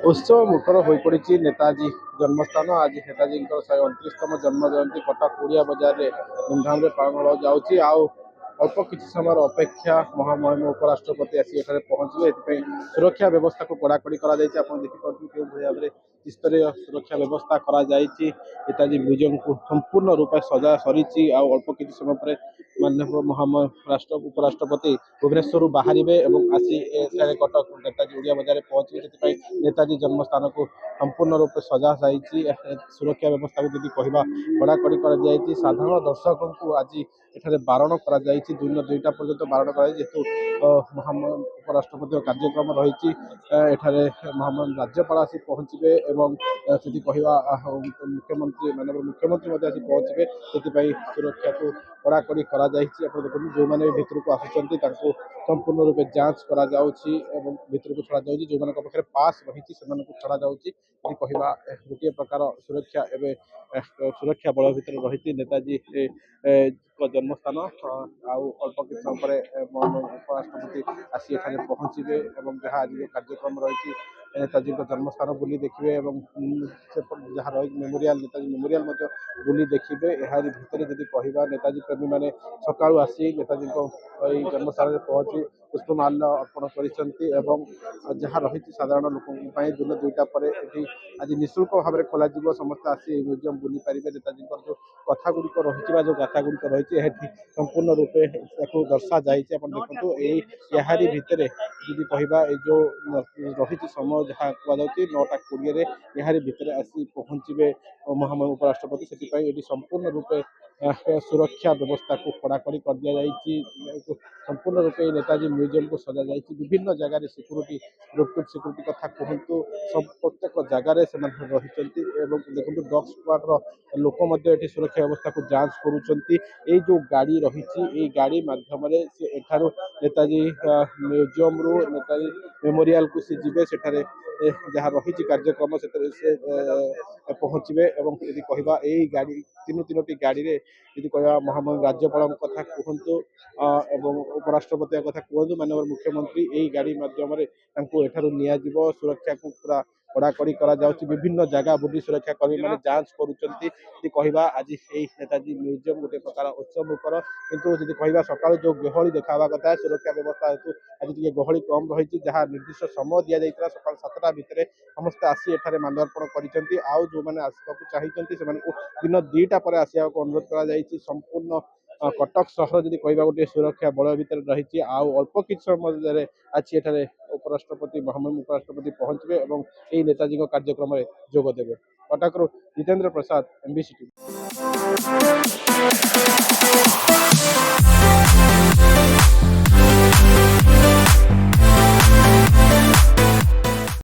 उत्सव मुखर हो पड़ी नेताजी जन्मस्थान। आज नेताजी 129तम जन्म जयंती कटक ओडिया बजार में धूमधाम पालन जाऊँगी। अल्प किसी समय अपेक्षा महामहिम उपराष्ट्रपति आसी एठारे पहुंचे। सुरक्षा व्यवस्था को कड़ाकड़ी देखिए भाव में स्तरीय सुरक्षा व्यवस्था नेताजी म्यूजियम को संपूर्ण रूप सजा सरी। अल्प किसी समय पर माननीय महामहिम उपराष्ट्रपति भुवनेश्वर बाहर आसी कटक नेताजी ओडिया बजार में पहुंचे। नेताजी जन्मस्थान को संपूर्ण रूप सजा जाइए। सुरक्षा व्यवस्था को कहवा कड़ाकड़ी कर साधारण दर्शकों को आज एठारे बारण कर दिन 2टा पर्यंत बारण कर जेहेतु महामहिम उपराष्ट्रपति कार्यक्रम रही। एठारे महामहिम राज्यपाल आसी पहुंचे और कहवा मुख्यमंत्री माननीय मुख्यमंत्री आसी पहुंचे। से सुरक्षा को कड़ाकड़ी कर देखते जो मैंने भर को आसुँच संपूर्ण रूप जांच कर भर को छड़ा जो पाखे पास रही छड़ा कहवा गोटे प्रकार सुरक्षा एवं सुरक्षा बल भर रही नेताजी जन्मस्थान। अल्प किसी समय उपराष्ट्रपति आसी एठारे पहुंचे और जहाँ आज कार्यक्रम रही नेताजी जन्मस्थान बुली देखिए और जहाँ रही मेमोरियल नेताजी मेमोरियल बुली देखिए। यार भितर जब कहवा नेताजी प्रेमी मैंने सकाळु आसी नेताजी जन्मस्थान में पहुंची पुष्पमाल्य अर्पण कर जहाँ रही साधारण लोक दिन 2टा पर आज निःशुल्क भाव में खोल समस्त आसी म्यूजियम बुली पारे। नेताजी जो कथा गुड़िक रही जो गाथा गुड़िक रही संपूर्ण रूपे दर्शा जाए। देखो यारी भितर जी कहवा जो रही समय जहाँ कहुच्छी 9टा 20 यारी भितर आसी पहुंचे महामहिम उपराष्ट्रपति से संपूर्ण रूपे सुरक्षा व्यवस्था को कड़ाकड़ी कर दि जाए। संपूर्ण रूपे नेताजी म्यूजियम को सजा जाए। विभिन्न जगह सिक्यूरीटी ग्रुप सिक्यूरीटी कथा कहतु सब प्रत्येक जगार से रही। देखो डॉग स्क्वाड लोक सुरक्षा व्यवस्था को जांच करुँच। जो गाड़ी रही गाड़ी मध्यम नेताजी म्यूजियम रू नेताजी मेमोरियल को सी जीवे से जहाँ रही कार्यक्रम से पहुँचे और कहवा यही गाड़ी 3 गाड़ी रे यदि कहवा महामहिम राज्यपाल कथा कहतु उपराष्ट्रपति कथा कहतु माननीय मुख्यमंत्री यही गाड़ी मध्यम एठू सुरक्षा को पूरा कड़ाकड़ी करा विभिन्न जगह बुली सुरक्षा कर्मी मैंने जांच करुँच। आज यही नेताजी म्यूजियम गोटे प्रकार उत्सव मुखर किंतु जी कहवा सका जो गहली देखा कथा सुरक्षा व्यवस्था हेतु आज गहली कम रही जहाँ निर्दिष्ट समय दि जाता सका 7टा भितर समस्त आसी एठारे माल्यार्पण कर जो मैंने आसवाक चाहिए से दिन 2टा पर आसवा को अनुरोध कर संपूर्ण कटक सहर जी कहवा गोटे सुरक्षा बल भितर रही। अल्प किसी समय आज एठारे उपराष्ट्रपति महामहिम उपराष्ट्रपति पहुंचे और यही नेताजी कार्यक्रम में जोगदेवे। कटक जितेंद्र प्रसाद MBC।